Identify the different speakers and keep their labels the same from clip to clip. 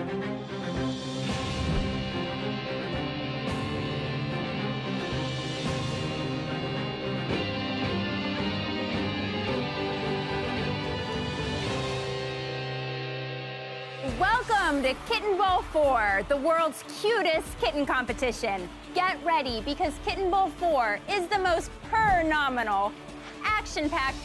Speaker 1: Welcome to Kitten Bowl 4, the world's cutest kitten competition. Get ready, because Kitten Bowl 4 is the most phenomenal, action-packed,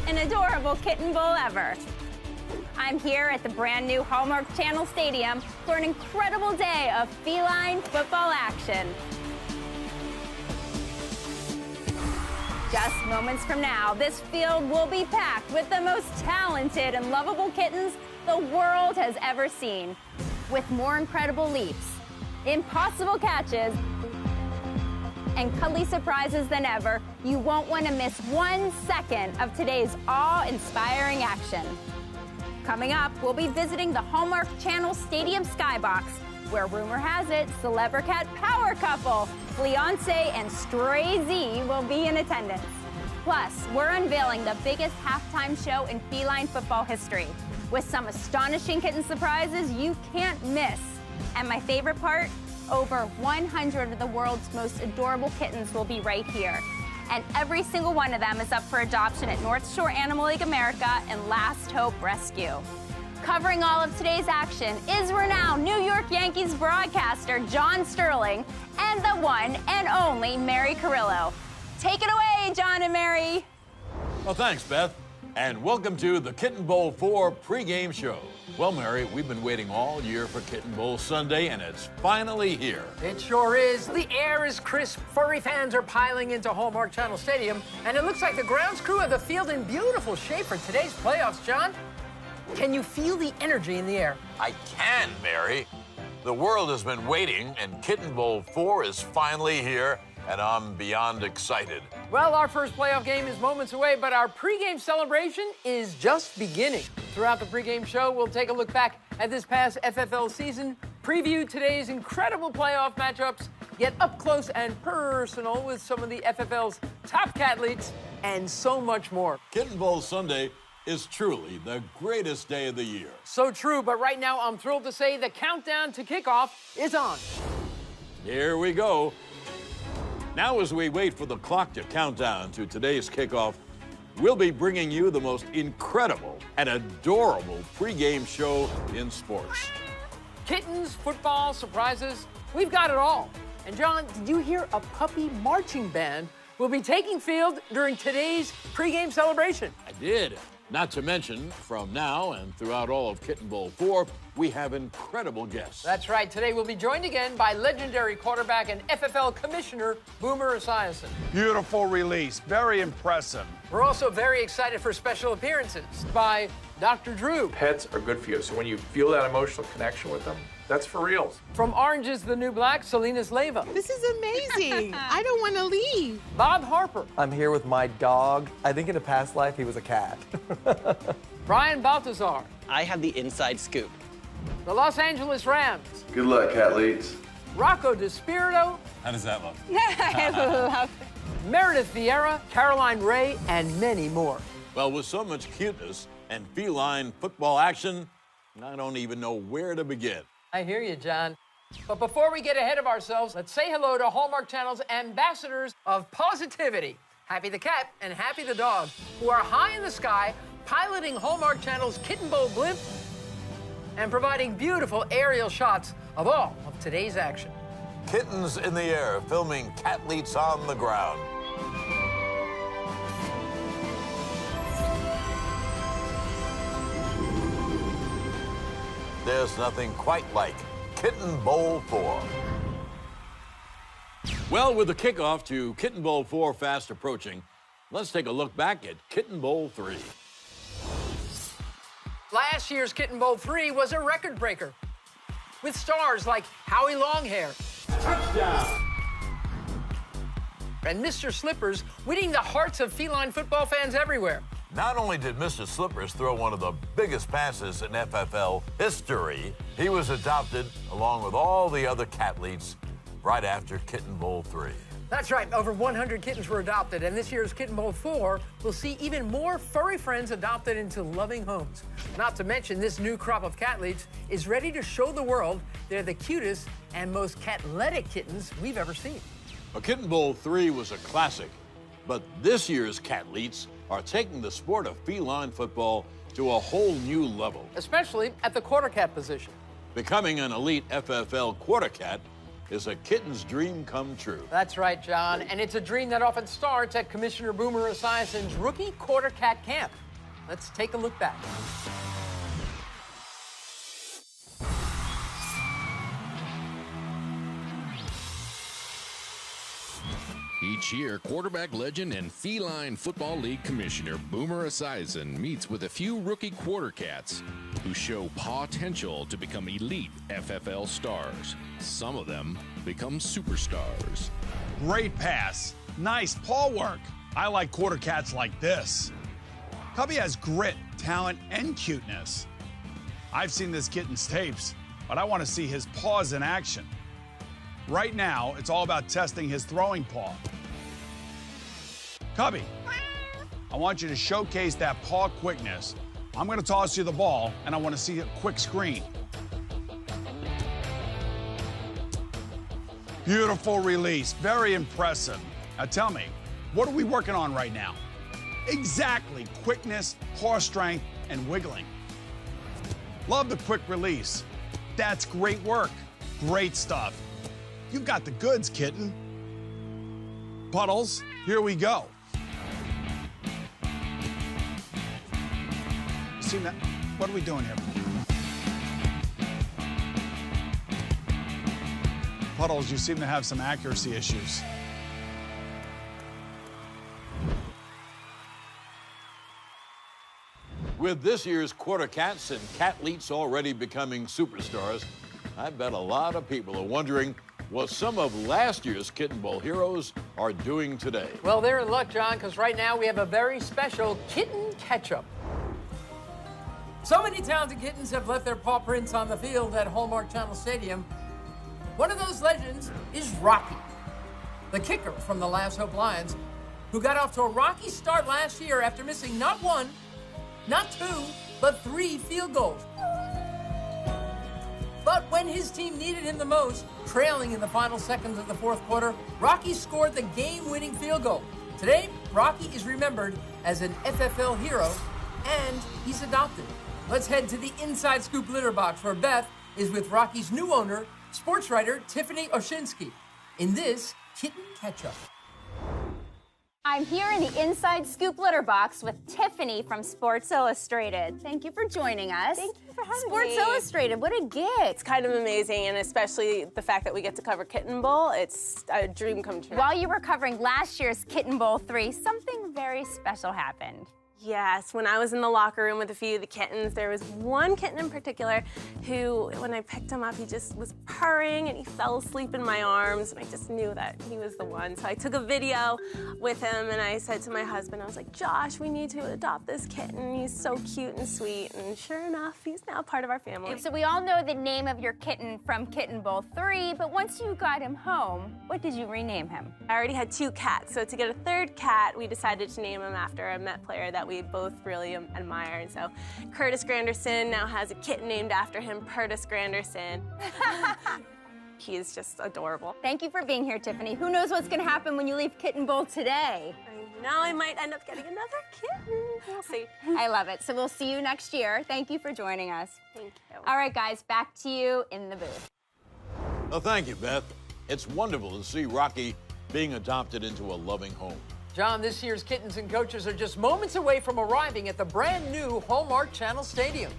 Speaker 1: and adorable Kitten Bowl ever. I'm here at the brand new Hallmark Channel Stadium for an incredible day of feline football action. Just moments from now, this field will be packed with the most talented and lovable kittens the world has ever seen. With more incredible leaps, impossible catches, and cuddly surprises than ever, you won't want to miss 1 second of today's awe-inspiring action. Coming up, we'll be visiting the Hallmark Channel Stadium Skybox, where rumor has it, Celebricat power couple, Fiancé and Stray Z will be in attendance. Plus, we're unveiling the biggest halftime show in feline football history, with some astonishing kitten surprises you can't miss. And my favorite part, over 100 of the world's most adorable kittens will be right here. And every single one of them is up for adoption at North Shore Animal League America and Last Hope Rescue. Covering all of today's action is renowned New York Yankees broadcaster John Sterling and the one and only Mary Carrillo. Take it away, John and Mary.
Speaker 2: Well, thanks, Beth. And welcome to the Kitten Bowl 4 pregame show. Well, Mary, we've been waiting all year for Kitten Bowl Sunday, and it's finally here.
Speaker 3: It sure is. The air is crisp, furry fans are piling into Hallmark Channel Stadium, and it looks like the grounds crew have the field in beautiful shape for today's playoffs, John. Can you feel the energy in the air?
Speaker 2: I can, Mary. The world has been waiting, and Kitten Bowl 4 is finally here, and I'm beyond excited.
Speaker 3: Well, our first playoff game is moments away, but our pregame celebration is just beginning. Throughout the pregame show, we'll take a look back at this past FFL season, preview today's incredible playoff matchups, get up close and personal with some of the FFL's top cathletes, and so much more.
Speaker 2: Kitten Bowl Sunday is truly the greatest day of the year.
Speaker 3: So true, but right now I'm thrilled to say the countdown to kickoff is on.
Speaker 2: Here we go. Now, as we wait for the clock to count down to today's kickoff, we'll be bringing you the most incredible and adorable pregame show in sports.
Speaker 3: Kittens, football, surprises, we've got it all. And John, did you hear a puppy marching band will be taking field during today's pregame celebration?
Speaker 2: I did. Not to mention, from now and throughout all of Kitten Bowl 4, we have incredible guests.
Speaker 3: That's right. Today we'll be joined again by legendary quarterback and FFL commissioner Boomer Esiason.
Speaker 4: Beautiful release. Very impressive.
Speaker 3: We're also very excited for special appearances by Dr. Drew.
Speaker 5: Pets are good for you, so when you feel that emotional connection with them, that's for reals.
Speaker 3: From Orange is the New Black, Salinas Leyva.
Speaker 6: This is amazing. I don't want to leave.
Speaker 3: Bob Harper.
Speaker 7: I'm here with my dog. I think in a past life he was a cat.
Speaker 3: Brian Baltazar.
Speaker 8: I have the inside scoop.
Speaker 3: The Los Angeles Rams.
Speaker 9: Good luck, cathletes.
Speaker 3: Rocco DeSpirito.
Speaker 2: How does that look?
Speaker 1: I love it.
Speaker 3: Meredith Vieira, Caroline Ray, and many more.
Speaker 2: Well, with so much cuteness and feline football action, I don't even know where to begin.
Speaker 3: I hear you, John. But before we get ahead of ourselves, let's say hello to Hallmark Channel's ambassadors of positivity, Happy the cat and Happy the dog, who are high in the sky, piloting Hallmark Channel's Kitten Bowl blimp and providing beautiful aerial shots of all of today's action.
Speaker 2: Kittens in the air, filming cathletes on the ground. There's nothing quite like Kitten Bowl 4. Well, with the kickoff to Kitten Bowl 4 fast approaching, let's take a look back at Kitten Bowl 3.
Speaker 3: Last year's Kitten Bowl 3 was a record breaker, with stars like Howie Longhair,
Speaker 2: Touchdown!
Speaker 3: and Mr. Slippers winning the hearts of feline football fans everywhere.
Speaker 2: Not only did Mr. Slippers throw one of the biggest passes in FFL history, he was adopted along with all the other cathletes right after Kitten Bowl 3.
Speaker 3: That's right, over 100 kittens were adopted, and this year's Kitten Bowl 4 will see even more furry friends adopted into loving homes. Not to mention, this new crop of cat-leets is ready to show the world they're the cutest and most cat-letic kittens we've ever seen.
Speaker 2: A Kitten Bowl 3 was a classic, but this year's cat-leets are taking the sport of feline football to a whole new level.
Speaker 3: Especially at the quarter cat position.
Speaker 2: Becoming an elite FFL quarter cat is a kitten's dream come true.
Speaker 3: That's right, John, and it's a dream that often starts at Commissioner Boomer Esiason's rookie quarter cat camp. Let's take a look back.
Speaker 9: Each year, quarterback legend and Feline Football League Commissioner Boomer Esiason meets with a few rookie quarter cats who show potential to become elite FFL stars. Some of them become superstars.
Speaker 4: Great pass. Nice paw work. I like quarter cats like this. Cubby has grit, talent, and cuteness. I've seen this kitten's tapes, but I want to see his paws in action. Right now, it's all about testing his throwing paw. Cubby, I want you to showcase that paw quickness. I'm going to toss you the ball, and I want to see a quick screen. Beautiful release, very impressive. Now tell me, what are we working on right now? Exactly, quickness, paw strength, and wiggling. Love the quick release. That's great work. Great stuff. You've got the goods, kitten. Puddles, here we go. See that? What are we doing here? Puddles, you seem to have some accuracy issues.
Speaker 2: With this year's quarter cats and cat-leets already becoming superstars, I bet a lot of people are wondering what some of last year's Kitten Bowl heroes are doing today.
Speaker 3: Well, they're in luck, John, because right now we have a very special kitten catch-up. So many talented kittens have left their paw prints on the field at Hallmark Channel Stadium. One of those legends is Rocky, the kicker from the Last Hope Lions, who got off to a rocky start last year after missing not one, not two, but 3 field goals. But when his team needed him the most, trailing in the final seconds of the fourth quarter, Rocky scored the game-winning field goal. Today, Rocky is remembered as an FFL hero, and he's adopted. Let's head to the Inside Scoop litter box, where Beth is with Rocky's new owner, sports writer Tiffany Oshinsky, in this Kitten Catch-Up.
Speaker 1: I'm here in the Inside Scoop litter box with Tiffany from Sports Illustrated. Thank you for joining us.
Speaker 10: Thank you for having
Speaker 1: Sports
Speaker 10: me.
Speaker 1: Illustrated, what a gift.
Speaker 10: It's kind of amazing, and especially the fact that we get to cover Kitten Bowl, it's a dream come true.
Speaker 1: While you were covering last year's Kitten Bowl 3, something very special happened.
Speaker 10: Yes, when I was in the locker room with a few of the kittens, there was one kitten in particular who, when I picked him up, he just was purring and he fell asleep in my arms, and I just knew that he was the one. So I took a video with him and I said to my husband, I was like, Josh, we need to adopt this kitten. He's so cute and sweet, and sure enough, he's now part of our family.
Speaker 1: So we all know the name of your kitten from Kitten Bowl 3, but once you got him home, what did you rename him?
Speaker 10: I already had 2 cats, so to get a 3rd cat, we decided to name him after a Met player that we both really admire. And so Curtis Granderson now has a kitten named after him, Curtis Granderson. He is just adorable.
Speaker 1: Thank you for being here, Tiffany. Who knows what's going to happen when you leave Kitten Bowl today?
Speaker 10: I know I might end up getting another kitten. We'll see.
Speaker 1: I love it. So we'll see you next year. Thank you for joining us.
Speaker 10: Thank you.
Speaker 1: All right, guys, back to you in the booth.
Speaker 2: Well, thank you, Beth. It's wonderful to see Rocky being adopted into a loving home.
Speaker 3: John, this year's kittens and coaches are just moments away from arriving at the brand new Hallmark Channel Stadium.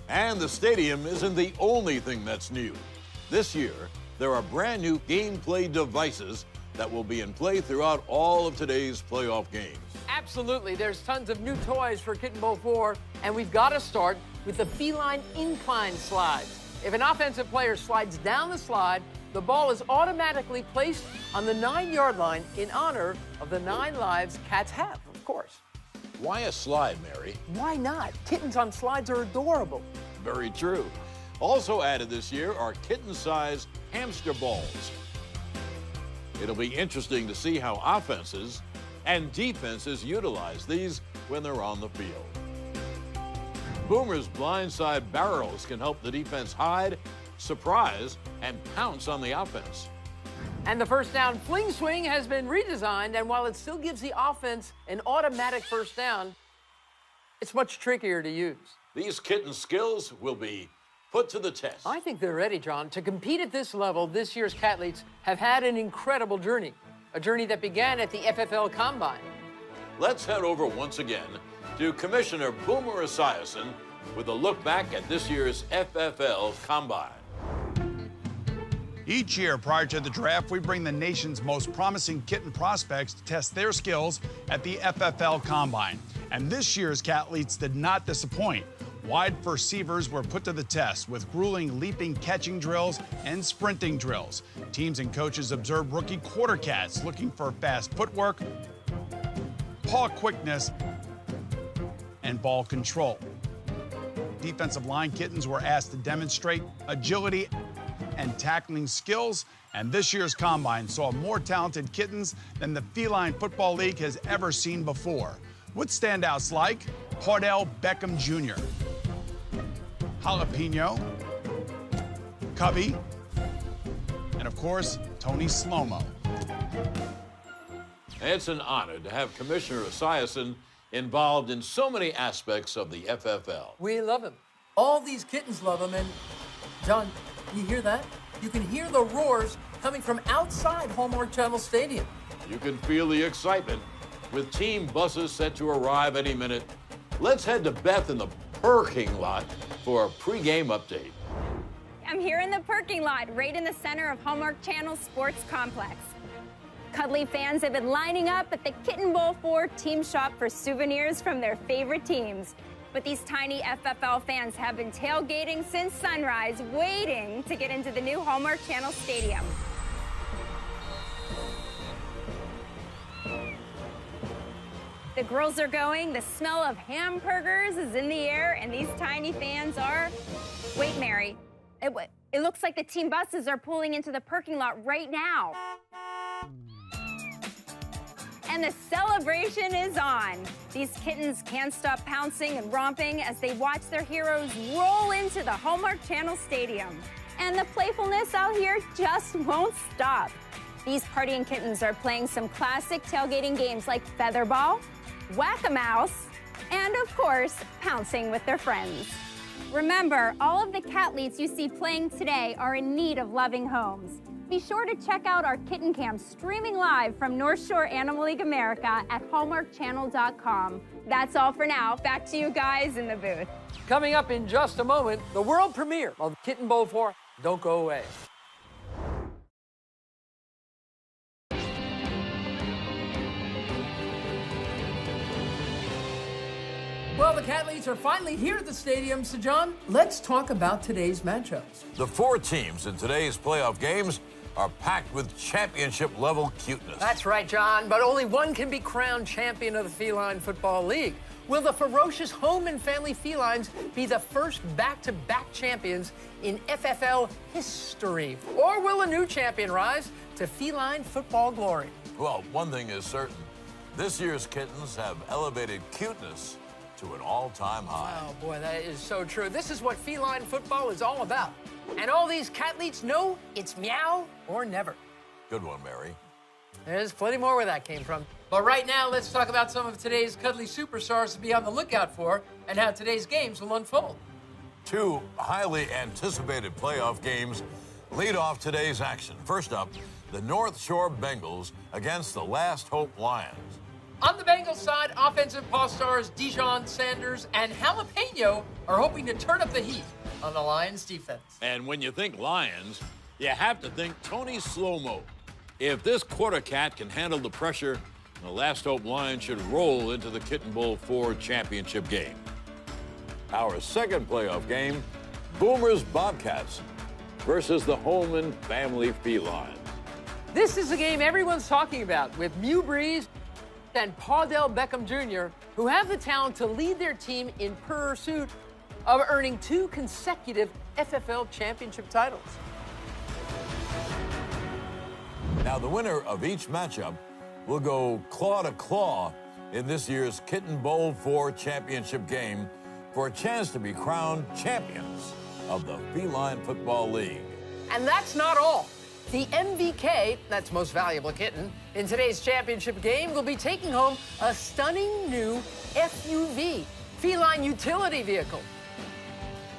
Speaker 2: And the stadium isn't the only thing that's new. This year, there are brand new gameplay devices that will be in play throughout all of today's playoff games.
Speaker 3: Absolutely, there's tons of new toys for Kitten Bowl 4, and we've got to start with the feline incline slides. If an offensive player slides down the slide, the ball is automatically placed on the 9-yard line in honor of the 9 lives cats have, of course.
Speaker 2: Why a slide, Mary?
Speaker 3: Why not? Kittens on slides are adorable.
Speaker 2: Very true. Also added this year are kitten-sized hamster balls. It'll be interesting to see how offenses and defenses utilize these when they're on the field. Boomer's blindside barrels can help the defense hide, surprise, and pounce on the offense.
Speaker 3: And the first down fling swing has been redesigned, and while it still gives the offense an automatic first down, it's much trickier to use.
Speaker 2: These kitten skills will be put to the test.
Speaker 3: I think they're ready, John. To compete at this level, this year's Cathletes have had an incredible journey, a journey that began at the FFL Combine.
Speaker 2: Let's head over once again to Commissioner Boomer Esiason with a look back at this year's FFL Combine.
Speaker 4: Each year prior to the draft, we bring the nation's most promising kitten prospects to test their skills at the FFL Combine. And this year's Cathletes did not disappoint. Wide receivers were put to the test with grueling leaping catching drills and sprinting drills. Teams and coaches observed rookie quarter cats looking for fast footwork, paw quickness, and ball control. Defensive line kittens were asked to demonstrate agility and tackling skills, and this year's Combine saw more talented kittens than the Feline Football League has ever seen before, with standouts like Odell Beckham Jr., Jalapeno, Cubby, and of course, Tony Slow-Mo.
Speaker 2: It's an honor to have Commissioner Esiason involved in so many aspects of the FFL.
Speaker 3: We love him. All these kittens love him, and John, you hear that? You can hear the roars coming from outside Hallmark Channel Stadium.
Speaker 2: You can feel the excitement with team buses set to arrive any minute. Let's head to Beth in the parking lot for a pregame update.
Speaker 1: I'm here in the parking lot, right in the center of Hallmark Channel Sports Complex. Cuddly fans have been lining up at the Kitten Bowl 4 team shop for souvenirs from their favorite teams. But these tiny FFL fans have been tailgating since sunrise, waiting to get into the new Hallmark Channel Stadium. The grills are going, the smell of hamburgers is in the air, and these tiny fans are... Wait, Mary, it looks like the team buses are pulling into the parking lot right now. And the celebration is on. These kittens can't stop pouncing and romping as they watch their heroes roll into the Hallmark Channel Stadium. And the playfulness out here just won't stop. These partying kittens are playing some classic tailgating games like featherball, whack-a-mouse, and of course, pouncing with their friends. Remember, all of the Cathletes you see playing today are in need of loving homes. Be sure to check out our kitten cam streaming live from North Shore Animal League America at hallmarkchannel.com. That's all for now. Back to you guys in the booth.
Speaker 3: Coming up in just a moment, the world premiere of Kitten Bowl 4. Don't go away. Well, the Cathletes are finally here at the stadium. So, John, let's talk about today's matchups.
Speaker 2: The 4 teams in today's playoff games are packed with championship-level cuteness.
Speaker 3: That's right, John, but only one can be crowned champion of the Feline Football League. Will the ferocious home and family felines be the first back-to-back champions in FFL history? Or will a new champion rise to feline football glory?
Speaker 2: Well, one thing is certain. This year's kittens have elevated cuteness to an all-time high.
Speaker 3: Oh, boy, that is so true. This is what feline football is all about. And all these Cathletes know it's meow or never.
Speaker 2: Good one, Mary.
Speaker 3: There's plenty more where that came from. But right now, let's talk about some of today's cuddly superstars to be on the lookout for and how today's games will unfold.
Speaker 2: 2 highly anticipated playoff games lead off today's action. First up, the North Shore Bengals against the Last Hope Lions.
Speaker 3: On the Bengals side, offensive paw stars Dijon Sanders and Jalapeno are hoping to turn up the heat on the Lions defense.
Speaker 2: And when you think Lions, you have to think Tony Slow-Mo. If this quarter cat can handle the pressure, the Last Hope Lions should roll into the Kitten Bowl 4 championship game. Our second playoff game, Boomer's Bobcats versus the home and family felines.
Speaker 3: This is a game everyone's talking about with Mew Breeze and Odell Beckham Jr., who have the talent to lead their team in pursuit of earning 2 consecutive FFL championship titles.
Speaker 2: Now, the winner of each matchup will go claw to claw in this year's Kitten Bowl 4 championship game for a chance to be crowned champions of the Feline Football League.
Speaker 3: And that's not all. The MVK, that's most valuable kitten, in today's championship game will be taking home a stunning new FUV, feline utility vehicle.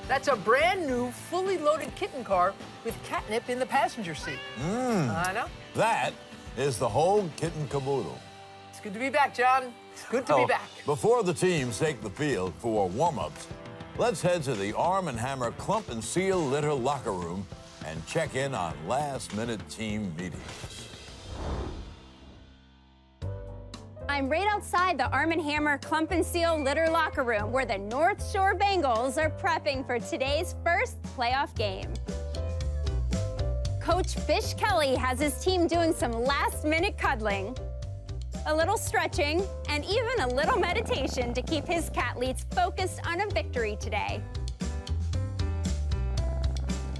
Speaker 3: That's a brand new, fully loaded kitten car with catnip in the passenger seat. I know.
Speaker 2: That is the whole kitten caboodle.
Speaker 3: It's good to be back, John. It's good to be back.
Speaker 2: Before the teams take the field for warm-ups, let's head to the Arm & Hammer Clump and Seal Litter locker room and check in on last-minute team meetings.
Speaker 1: I'm right outside the Arm & Hammer Clump and Seal Litter locker room where the North Shore Bengals are prepping for today's first playoff game. Coach Fish Kelly has his team doing some last-minute cuddling, a little stretching, and even a little meditation to keep his catleets focused on a victory today.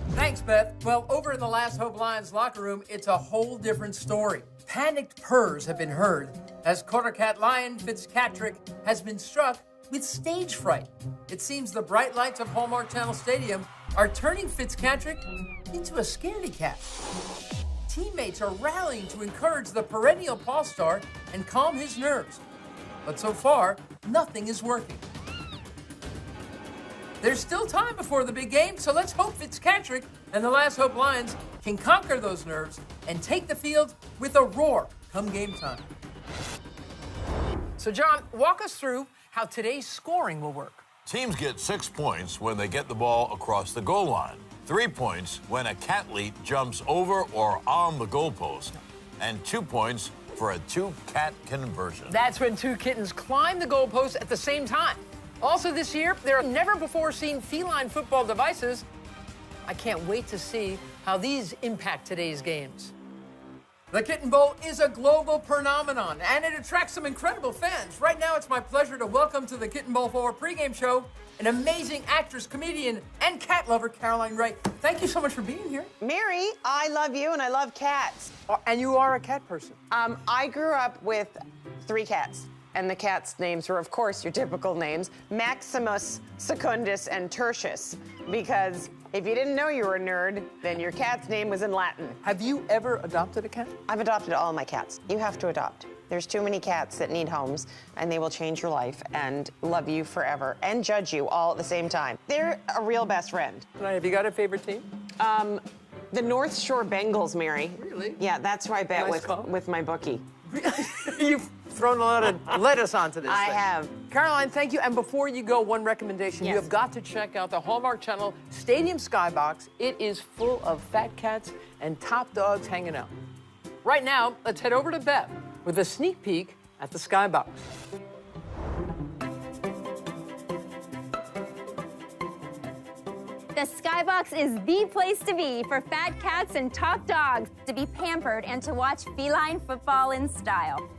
Speaker 3: Thanks, Beth. Well, over in the Last Hope Lions locker room, it's a whole different story. Panicked purrs have been heard as quarter cat lion Fitzpatrick has been struck with stage fright. It seems the bright lights of Hallmark Channel Stadium are turning Fitzpatrick into a scaredy cat. Teammates are rallying to encourage the perennial paw star and calm his nerves. But so far, nothing is working. There's still time before the big game, so let's hope Fitzpatrick and the Last Hope Lions can conquer those nerves and take the field with a roar come game time. So, John, walk us through how today's scoring will work.
Speaker 2: Teams get 6 points when they get the ball across the goal line, 3 points when a catleet jumps over or on the goalpost, and 2 points for a two-cat conversion.
Speaker 3: That's when two kittens climb the goalpost at the same time. Also this year, there are never-before-seen feline football devices. I can't wait to see how these impact today's games. The Kitten Bowl is a global phenomenon, and it attracts some incredible fans. Right now, it's my pleasure to welcome to the Kitten Bowl 4 pregame show an amazing actress, comedian, and cat lover, Caroline Wright. Thank you so much for being here.
Speaker 6: Mary, I love you and I love cats.
Speaker 3: And you are a cat person.
Speaker 6: I grew up with 3 cats. And the cats' names were, of course, your typical names, Maximus, Secundus, and Tertius. Because if you didn't know you were a nerd, then your cat's name was in Latin.
Speaker 3: Have you ever adopted a cat?
Speaker 6: I've adopted all of my cats. You have to adopt. There's too many cats that need homes, and they will change your life and love you forever and judge you all at the same time. They're a real best friend.
Speaker 3: Have you got a favorite team?
Speaker 6: The North Shore Bengals, Mary.
Speaker 3: Really?
Speaker 6: Yeah, that's who I bet
Speaker 3: Nice call.
Speaker 6: with my bookie.
Speaker 3: You've thrown a lot of lettuce onto this
Speaker 6: I
Speaker 3: thing.
Speaker 6: have.
Speaker 3: Caroline, thank you. And before you go, one recommendation. You
Speaker 6: Yes.
Speaker 3: have got to check out the Hallmark Channel Stadium Skybox. It is full of fat cats and top dogs hanging out. Right now, let's head over to Beth with a sneak peek at the Skybox.
Speaker 1: The Skybox is the place to be for fat cats and top dogs to be pampered and to watch feline football in style.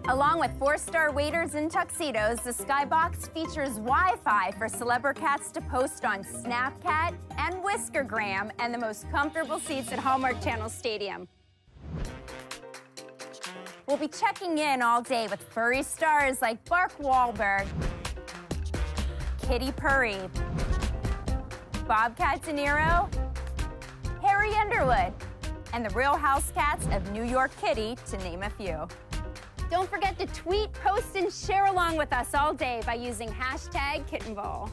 Speaker 1: Along with 4-star waiters in tuxedos, the Skybox features Wi-Fi for celebra cats to post on Snapcat and Whiskergram, and the most comfortable seats at Hallmark Channel Stadium. We'll be checking in all day with furry stars like Bark Wahlberg, Kitty Purry, Bobcat De Niro, Harry Underwood, and the Real House Cats of New York Kitty, to name a few. Don't forget to tweet, post, and share along with us all day by using #KittenBowl.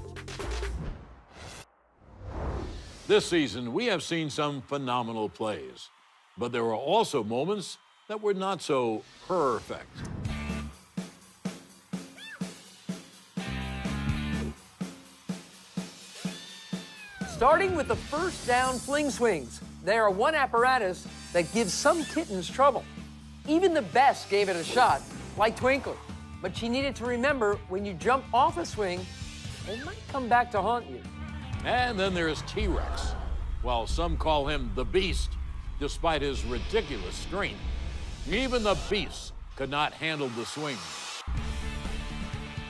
Speaker 2: This season, we have seen some phenomenal plays, but there were also moments that were not so perfect.
Speaker 3: Starting with the first down fling swings. They are one apparatus that gives some kittens trouble. Even the best gave it a shot, like Twinkler. But she needed to remember when you jump off a swing, they might come back to haunt you.
Speaker 2: And then there's T-Rex. While some call him the Beast, despite his ridiculous strength, even the Beast could not handle the swing.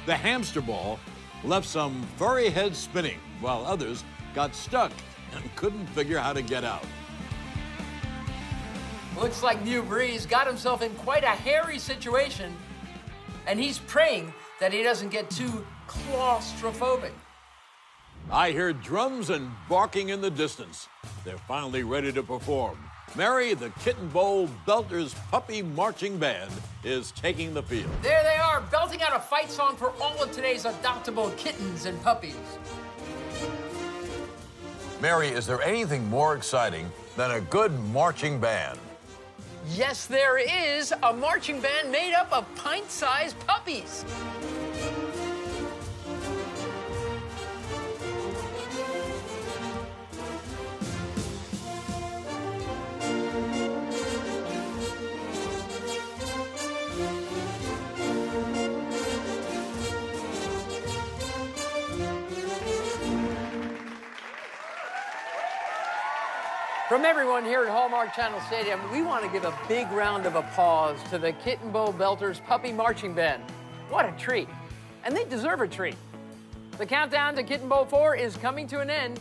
Speaker 2: The hamster ball left some furry heads spinning, while others got stuck and couldn't figure how to get out.
Speaker 3: Looks like Mew Breeze got himself in quite a hairy situation, and he's praying that he doesn't get too claustrophobic.
Speaker 2: I hear drums and barking in the distance. They're finally ready to perform. Mary, the Kitten Bowl Belters Puppy Marching Band is taking the field.
Speaker 3: There they are, belting out a fight song for all of today's adoptable kittens and puppies.
Speaker 2: Mary, is there anything more exciting than a good marching band?
Speaker 3: Yes, there is a marching band made up of pint-sized puppies. From everyone here at Hallmark Channel Stadium, we want to give a big round of applause to the Kitten Bowl Belters Puppy Marching Band. What a treat. And they deserve a treat. The countdown to Kitten Bowl 4 is coming to an end.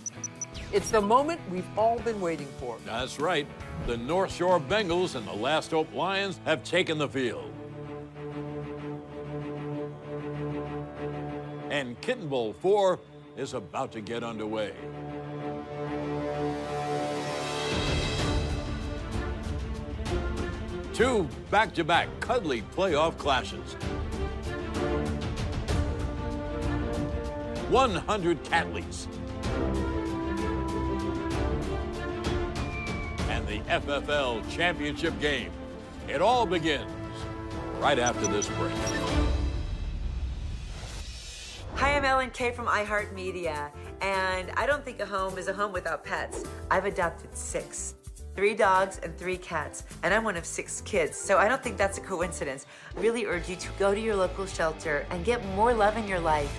Speaker 3: It's the moment we've all been waiting for.
Speaker 2: That's right. The North Shore Bengals and the Last Hope Lions have taken the field. And Kitten Bowl 4 is about to get underway. Two back-to-back cuddly playoff clashes. 100 Catleys. And the FFL Championship game. It all begins right after this break.
Speaker 11: Hi, I'm Ellen Kay from iHeartMedia, and I don't think a home is a home without pets. I've adopted 6. 3 dogs and 3 cats, and I'm one of 6 kids, so I don't think that's a coincidence. I really urge you to go to your local shelter and get more love in your life.